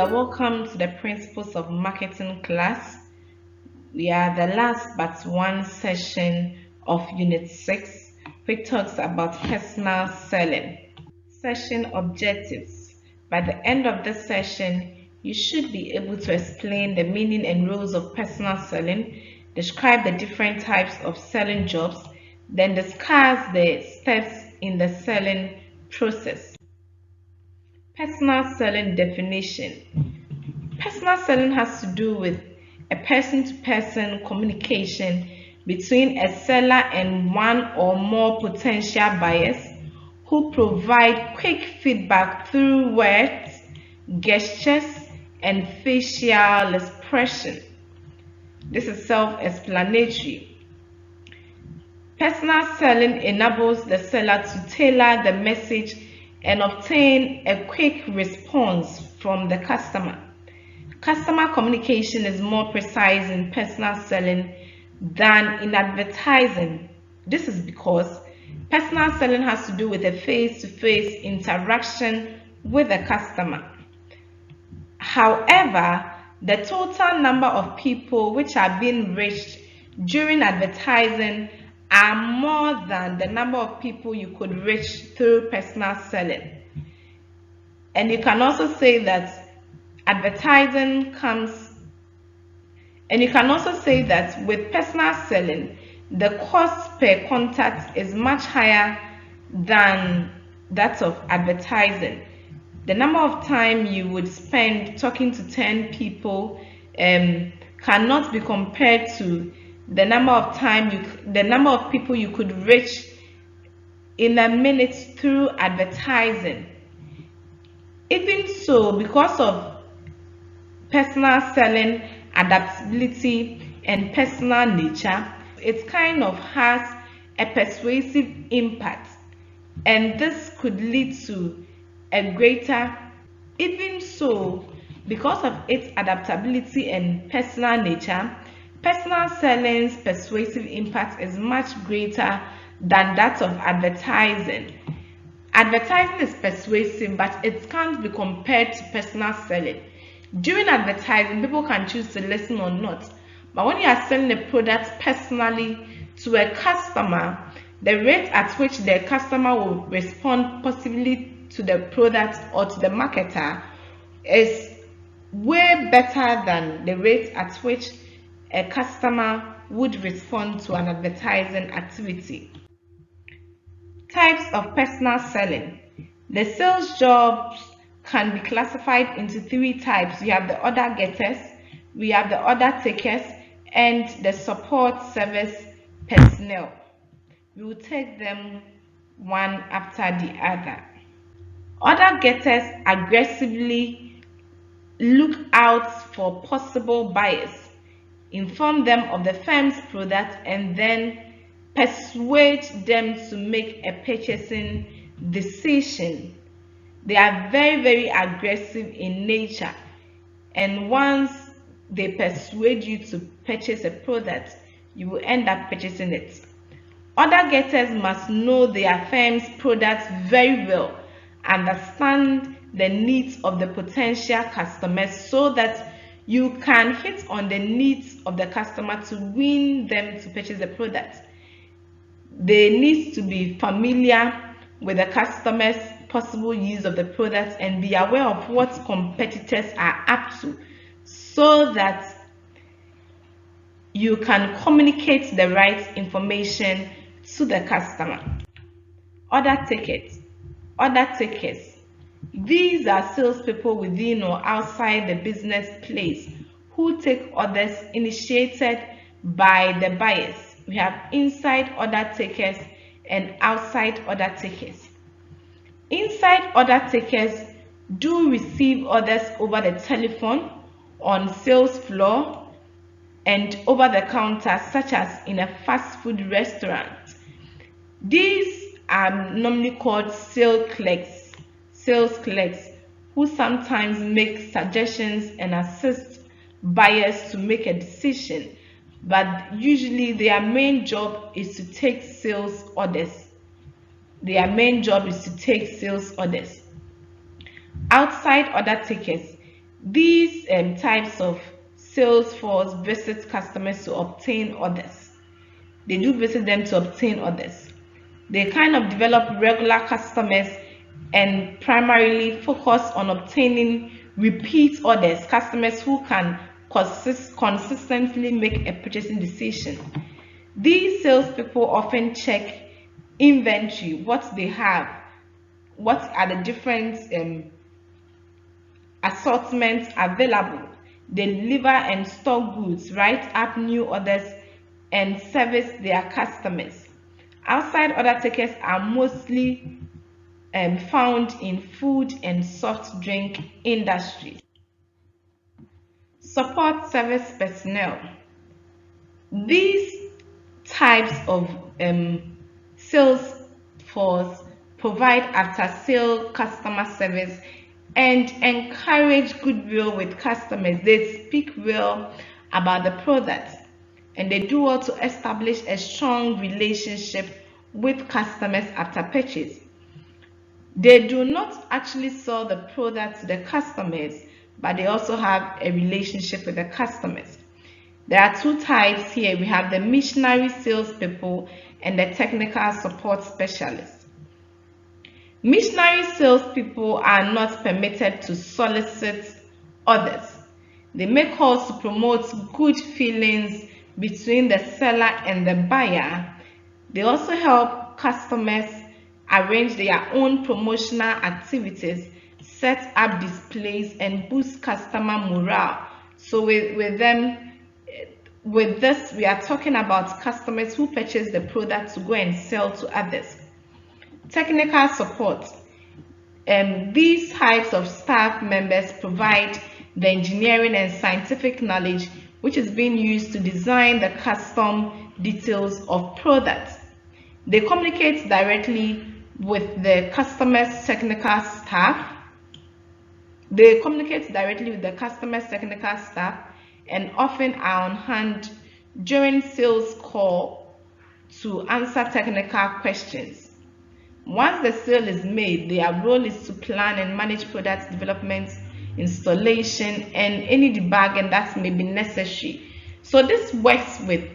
are welcome to the Principles of Marketing class. We are the last but one session of Unit 6, which talks about personal selling. Session objectives. By the end of this session, you should be able to explain the meaning and rules of personal selling, describe the different types of selling jobs, then discuss the steps in the selling process. Personal selling definition. Personal selling has to do with a person-to-person communication between a seller and one or more potential buyers who provide quick feedback through words, gestures, and facial expression. This is self-explanatory. Personal selling enables the seller to tailor the message and obtain a quick response from the customer. Customer communication is more precise in personal selling than in advertising. This is because personal selling has to do with a face-to-face interaction with the customer. However, the total number of people which are being reached during advertising are more than the number of people you could reach through personal selling. And you can also say that with personal selling, the cost per contact is much higher than that of advertising. The number of time you would spend talking to 10 people cannot be compared to the number of people you could reach in a minute through advertising. Even so, because of personal selling adaptability and personal nature, it kind of has a persuasive impact, and this could lead to a greater. Even so, because of its adaptability and personal nature, personal selling's persuasive impact is much greater than that of advertising. Advertising is persuasive, but it can't be compared to personal selling. During advertising, people can choose to listen or not. But when you are selling a product personally to a customer, the rate at which the customer will respond positively to the product or to the marketer is way better than the rate at which a customer would respond to an advertising activity. Types of personal selling. The sales jobs can be classified into three types. We have the order getters, we have the order takers, and the support service personnel. We will take them one after the other. Order getters aggressively look out for possible buyers, inform them of the firm's product, and then persuade them to make a purchasing decision. They are very, very aggressive in nature, and once they persuade you to purchase a product, you will end up purchasing it. Order getters must know their firm's products very well, understand the needs of the potential customers so that you can hit on the needs of the customer to win them to purchase the product. They need to be familiar with the customer's possible use of the product and be aware of what competitors are up to so that you can communicate the right information to the customer. Order takers. These are salespeople within or outside the business place who take orders initiated by the buyers. We have inside order takers and outside order takers. Inside order takers do receive orders over the telephone, on sales floor, and over the counter, such as in a fast food restaurant. These are normally called sales clerks, who sometimes make suggestions and assist buyers to make a decision, but usually their main job is to take sales orders. Outside order takers, These types of sales force visit customers to obtain orders. They do visit them to obtain orders. They kind of develop regular customers and primarily focus on obtaining repeat orders, customers who can consistently make a purchasing decision. These salespeople often check inventory, what they have, what are the different assortments available. They deliver and store goods, write up new orders, and service their customers. Outside order takers are mostly found in food and soft drink industries. Support service personnel. These types of sales force provide after-sale customer service and encourage goodwill with customers. They speak well about the product and they do well to establish a strong relationship with customers after purchase. They do not actually sell the product to the customers, but they also have a relationship with the customers. There are two types here. We have the missionary salespeople and the technical support specialists. Missionary salespeople are not permitted to solicit orders. They make calls to promote good feelings between the seller and the buyer. They also help customers arrange their own promotional activities, set up displays, and boost customer morale. So with this, we are talking about customers who purchase the product to go and sell to others. Technical support. These types of staff members provide the engineering and scientific knowledge which is being used to design the custom details of products. They communicate directly with the customer's technical staff. And often are on hand during sales call to answer technical questions. Once the sale is made, their role is to plan and manage product development, installation, and any debugging that may be necessary. So this works with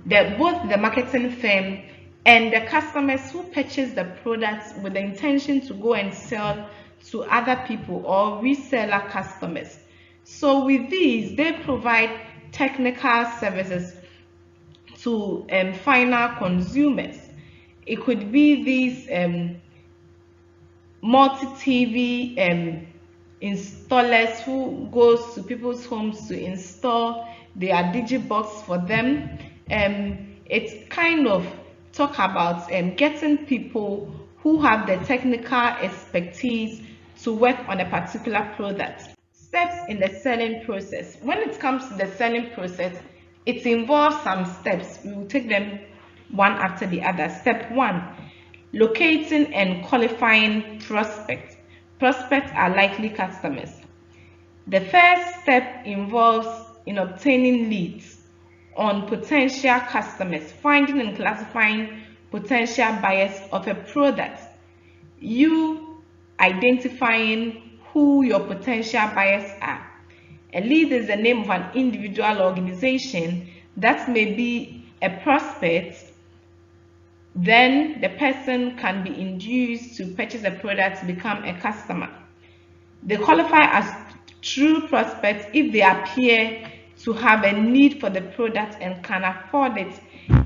both the marketing firm and the customers who purchase the products with the intention to go and sell to other people or reseller customers. So with these, they provide technical services to final consumers. It could be these multi-TV installers who goes to people's homes to install their Digibox for them. It's kind of talk about getting people who have the technical expertise to work on a particular product. Steps in the selling process. When it comes to the selling process, it involves some steps. We will take them one after the other. Step 1, locating and qualifying prospects. Prospects are likely customers. The first step involves in obtaining leads on potential customers, finding and classifying potential buyers of a product. You identifying who your potential buyers are. A lead is the name of an individual or organization that may be a prospect. Then the person can be induced to purchase a product to become a customer. They qualify as true prospects if they appear to have a need for the product and can afford it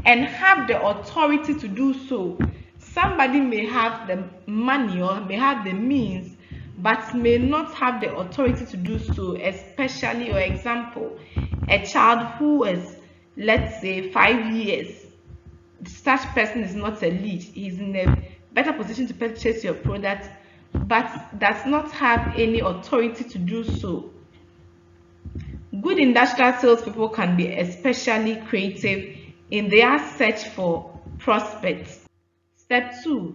and have the authority to do so. Somebody may have the money or may have the means but may not have the authority to do so, especially, for example, a child who is, let's say, 5 years. Such person is not a lead. He's in a better position to purchase your product but does not have any authority to do so. Good industrial salespeople can be especially creative in their search for prospects. Step 2,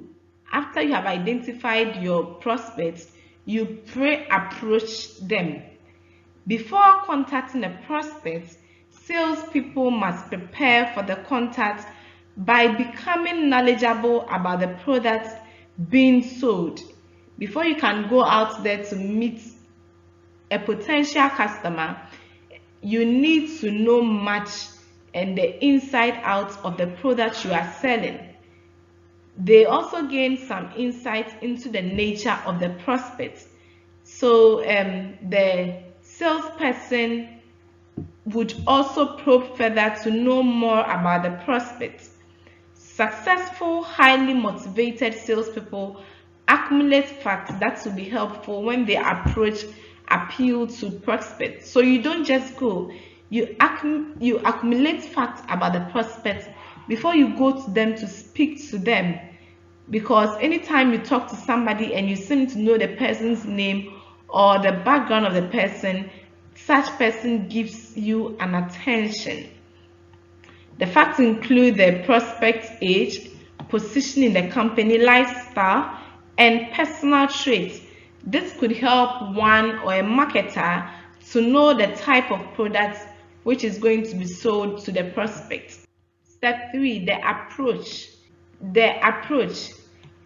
after you have identified your prospects, you pre-approach them. Before contacting a prospect, salespeople must prepare for the contact by becoming knowledgeable about the product being sold. Before you can go out there to meet a potential customer, you need to know much and the inside out of the product you are selling. They also gain some insight into the nature of the prospect. So the salesperson would also probe further to know more about the prospect. Successful, highly motivated salespeople accumulate facts that will be helpful when they appeal to prospects. So you don't just go, you accumulate facts about the prospects before you go to them to speak to them. Because anytime you talk to somebody and you seem to know the person's name or the background of the person, such person gives you an attention. The facts include the prospect's age, position in the company, lifestyle, and personal traits. This could help one or a marketer to know the type of product which is going to be sold to the prospect. Step 3, the approach. The approach.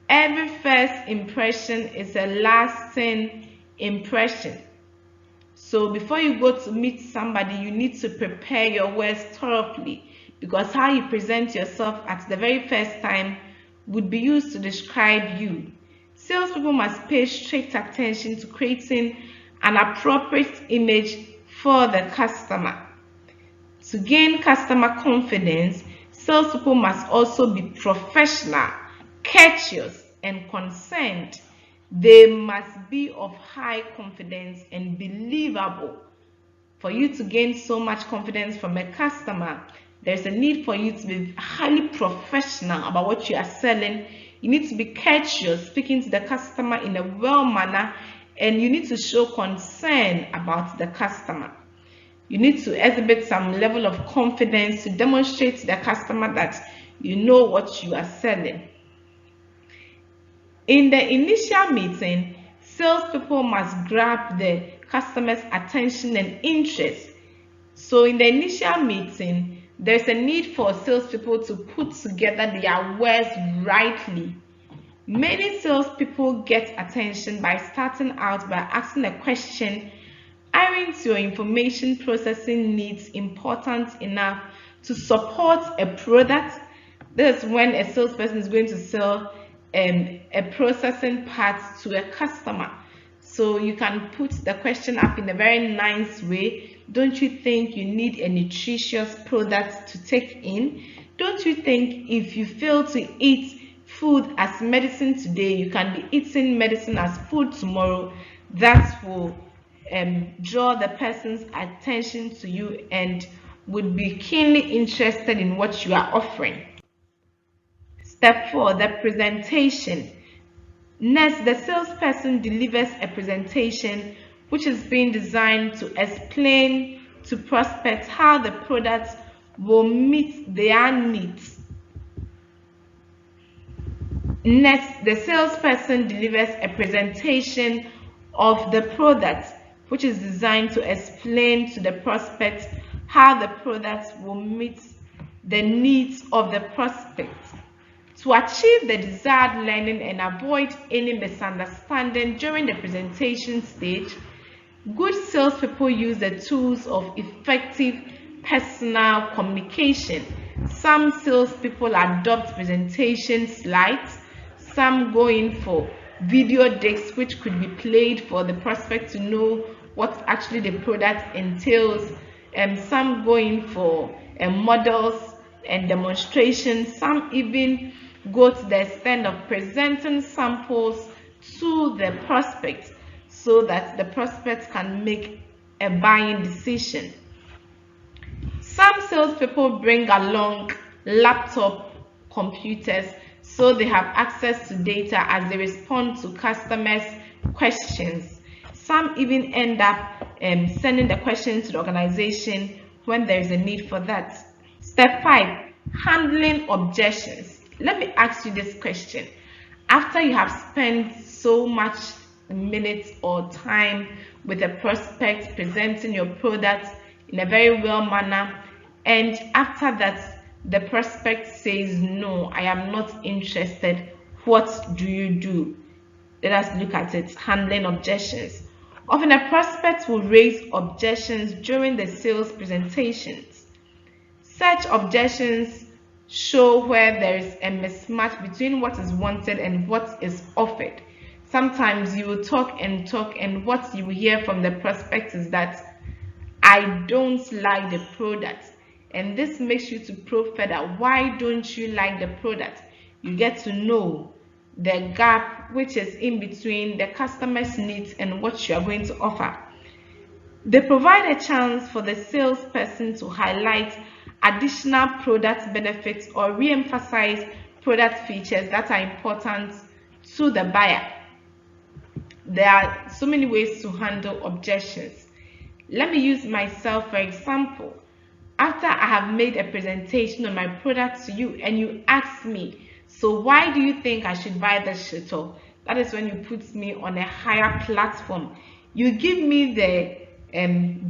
Every first impression is a lasting impression. So before you go to meet somebody, you need to prepare your words thoroughly, because how you present yourself at the very first time would be used to describe you. Salespeople must pay strict attention to creating an appropriate image for the customer. To gain customer confidence, salespeople must also be professional, courteous, and concerned. They must be of high confidence and believable. For you to gain so much confidence from a customer, there's a need for you to be highly professional about what you are selling. You need to be courteous, speaking to the customer in a well manner, and you need to show concern about the customer. You need to exhibit some level of confidence to demonstrate to the customer that you know what you are selling. In the initial meeting, salespeople must grab the customer's attention and interest. So in the initial meeting, there's a need for salespeople to put together their words rightly. Many salespeople get attention by starting out by asking a question. Aren't your information processing needs important enough to support a product? This is when a salesperson is going to sell a processing part to a customer. So you can put the question up in a very nice way. Don't you think you need a nutritious product to take in? Don't you think if you fail to eat food as medicine today, you can be eating medicine as food tomorrow? That will draw the person's attention to you and would be keenly interested in what you are offering. Step 4, the presentation. Next, the salesperson delivers a presentation which is being designed to explain to prospects how the product will meet their needs. Next, the salesperson delivers a presentation of the product which is designed to explain to the prospect how the product will meet the needs of the prospect. To achieve the desired learning and avoid any misunderstanding during the presentation stage, good salespeople use the tools of effective personal communication. Some salespeople adopt presentation slides, some go in for video decks which could be played for the prospect to know what actually the product entails, and some go in for models and demonstrations. Some even go to the extent of presenting samples to the prospect so that the prospect can make a buying decision. Some salespeople bring along laptop computers so they have access to data as they respond to customers' questions. Some even end up sending the questions to the organization when there is a need for that. Step 5, handling objections. Let me ask you this question. After you have spent so much minutes or time with a prospect presenting your product in a very well manner, and after that the prospect says, no, I am not interested, what do you do? Let us look at it. Handling objections. Often a prospect will raise objections during the sales presentations. Such objections show where there is a mismatch between what is wanted and what is offered. Sometimes you will talk, and what you will hear from the prospect is that I don't like the product. And this makes you to probe further. Why don't you like the product? You get to know the gap which is in between the customer's needs and what you are going to offer. They provide a chance for the salesperson to highlight additional product benefits or re-emphasize product features that are important to the buyer. There are so many ways to handle objections. Let me use myself for example. After I have made a presentation on my product to you and you ask me, so why do you think I should buy this shuttle? That is when you put me on a higher platform. You give me the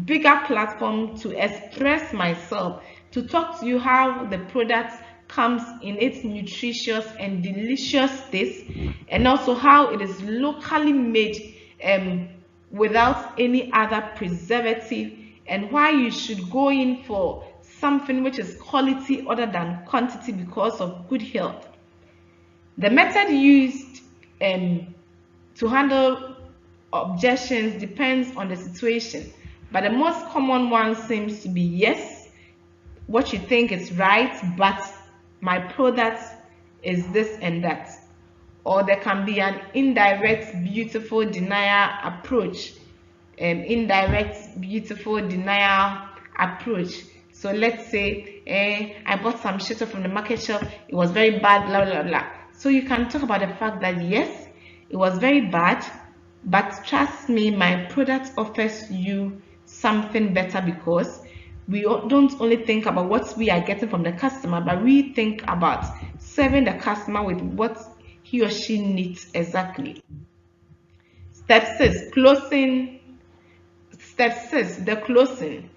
bigger platform to express myself, to talk to you how the product comes in its nutritious and delicious taste, and also how it is locally made without any other preservative, and why you should go in for something which is quality other than quantity because of good health. The method used to handle objections depends on the situation, but the most common one seems to be yes, what you think is right, but my product is this and that. Or there can be an indirect beautiful denial approach. Indirect beautiful denial approach. So let's say I bought some shit from the market shelf, it was very bad, blah blah blah. So you can talk about the fact that yes, it was very bad, but trust me, my product offers you something better, because we don't only think about what we are getting from the customer, but we think about serving the customer with what he or she needs exactly. Step 6, closing. Step 6, the closing.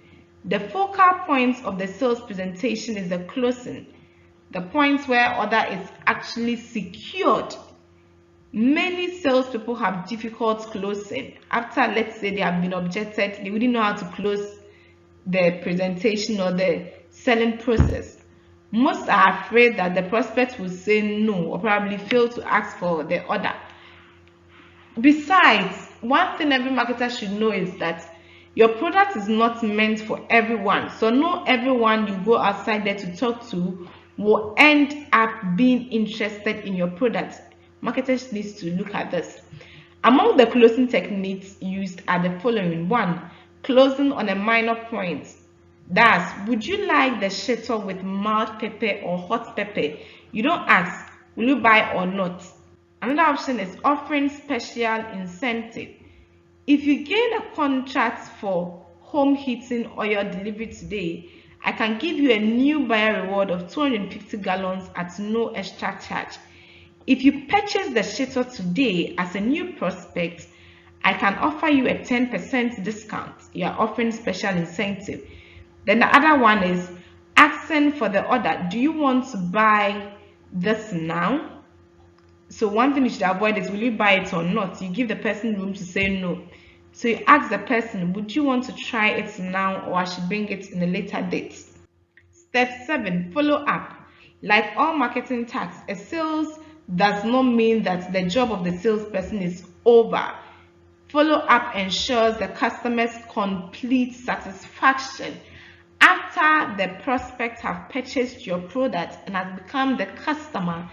The focal point of the sales presentation is the closing, the point where order is actually secured. Many salespeople have difficult closing. After, let's say, they have been objected, they wouldn't know how to close the presentation or the selling process. Most are afraid that the prospect will say no or probably fail to ask for the order. Besides, one thing every marketer should know is that your product is not meant for everyone. So not everyone you go outside there to talk to will end up being interested in your product. Marketers need to look at this. Among the closing techniques used are the following. 1, closing on a minor point. Thus, would you like the shuttle with mild pepper or hot pepper? You don't ask, will you buy or not? Another option is offering special incentive. If you gain a contract for home heating oil delivery today, I can give you a new buyer reward of 250 gallons at no extra charge. If you purchase the shuttle today as a new prospect, I can offer you a 10% discount. You are offering special incentive. Then the other one is asking for the order. Do you want to buy this now? So one thing you should avoid is, will you buy it or not? You give the person room to say no. So you ask the person, would you want to try it now, or I should bring it in a later date? Step 7, follow up. Like all marketing tasks, a sales does not mean that the job of the salesperson is over. Follow up ensures the customer's complete satisfaction. After the prospect have purchased your product and has become the customer,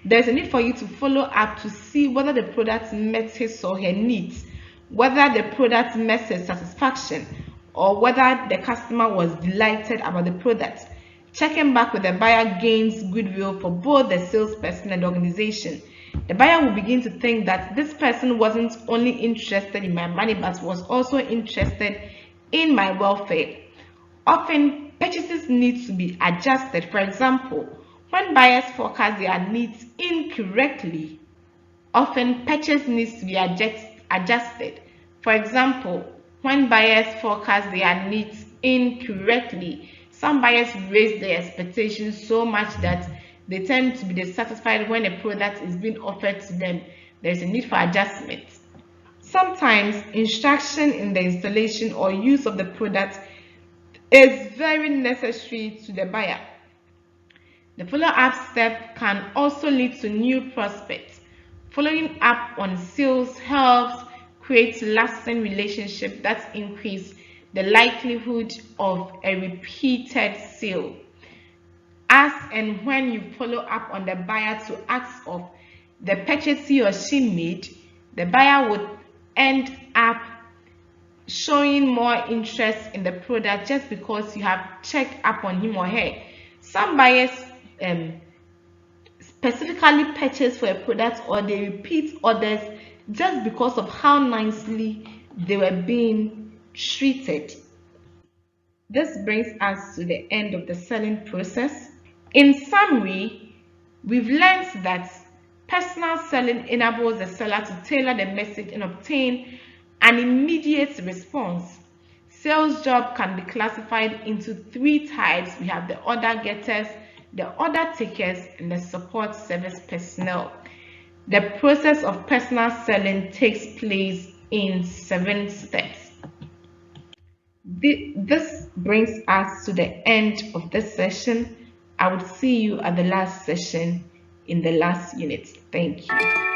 there's a need for you to follow up to see whether the product met his or her needs, whether the product met his satisfaction, or whether the customer was delighted about the product. Checking back with the buyer gains goodwill for both the salesperson and the organization. The buyer will begin to think that this person wasn't only interested in my money, but was also interested in my welfare. Often, purchases need to be adjusted. For example, when buyers forecast their needs incorrectly, often purchase needs to be adjusted. For example, when buyers forecast their needs incorrectly, some buyers raise their expectations so much that they tend to be dissatisfied when a product is being offered to them. There is a need for adjustment. Sometimes instruction in the installation or use of the product is very necessary to the buyer. The follow-up step can also lead to new prospects. Following up on sales helps create lasting relationships that increase the likelihood of a repeated sale. As and when you follow up on the buyer to ask of the purchase he or she made, the buyer would end up showing more interest in the product just because you have checked up on him or her. Some buyers specifically purchase for a product, or they repeat orders just because of how nicely they were being treated. This brings us to the end of the selling process. In summary, we've learned that personal selling enables the seller to tailor the message and obtain an immediate response. Sales job can be classified into three types. We have the order getters, the order takers, and the support service personnel. The process of personal selling takes place in 7 steps. This brings us to the end of this session. I would see you at the last session in the last unit. Thank you.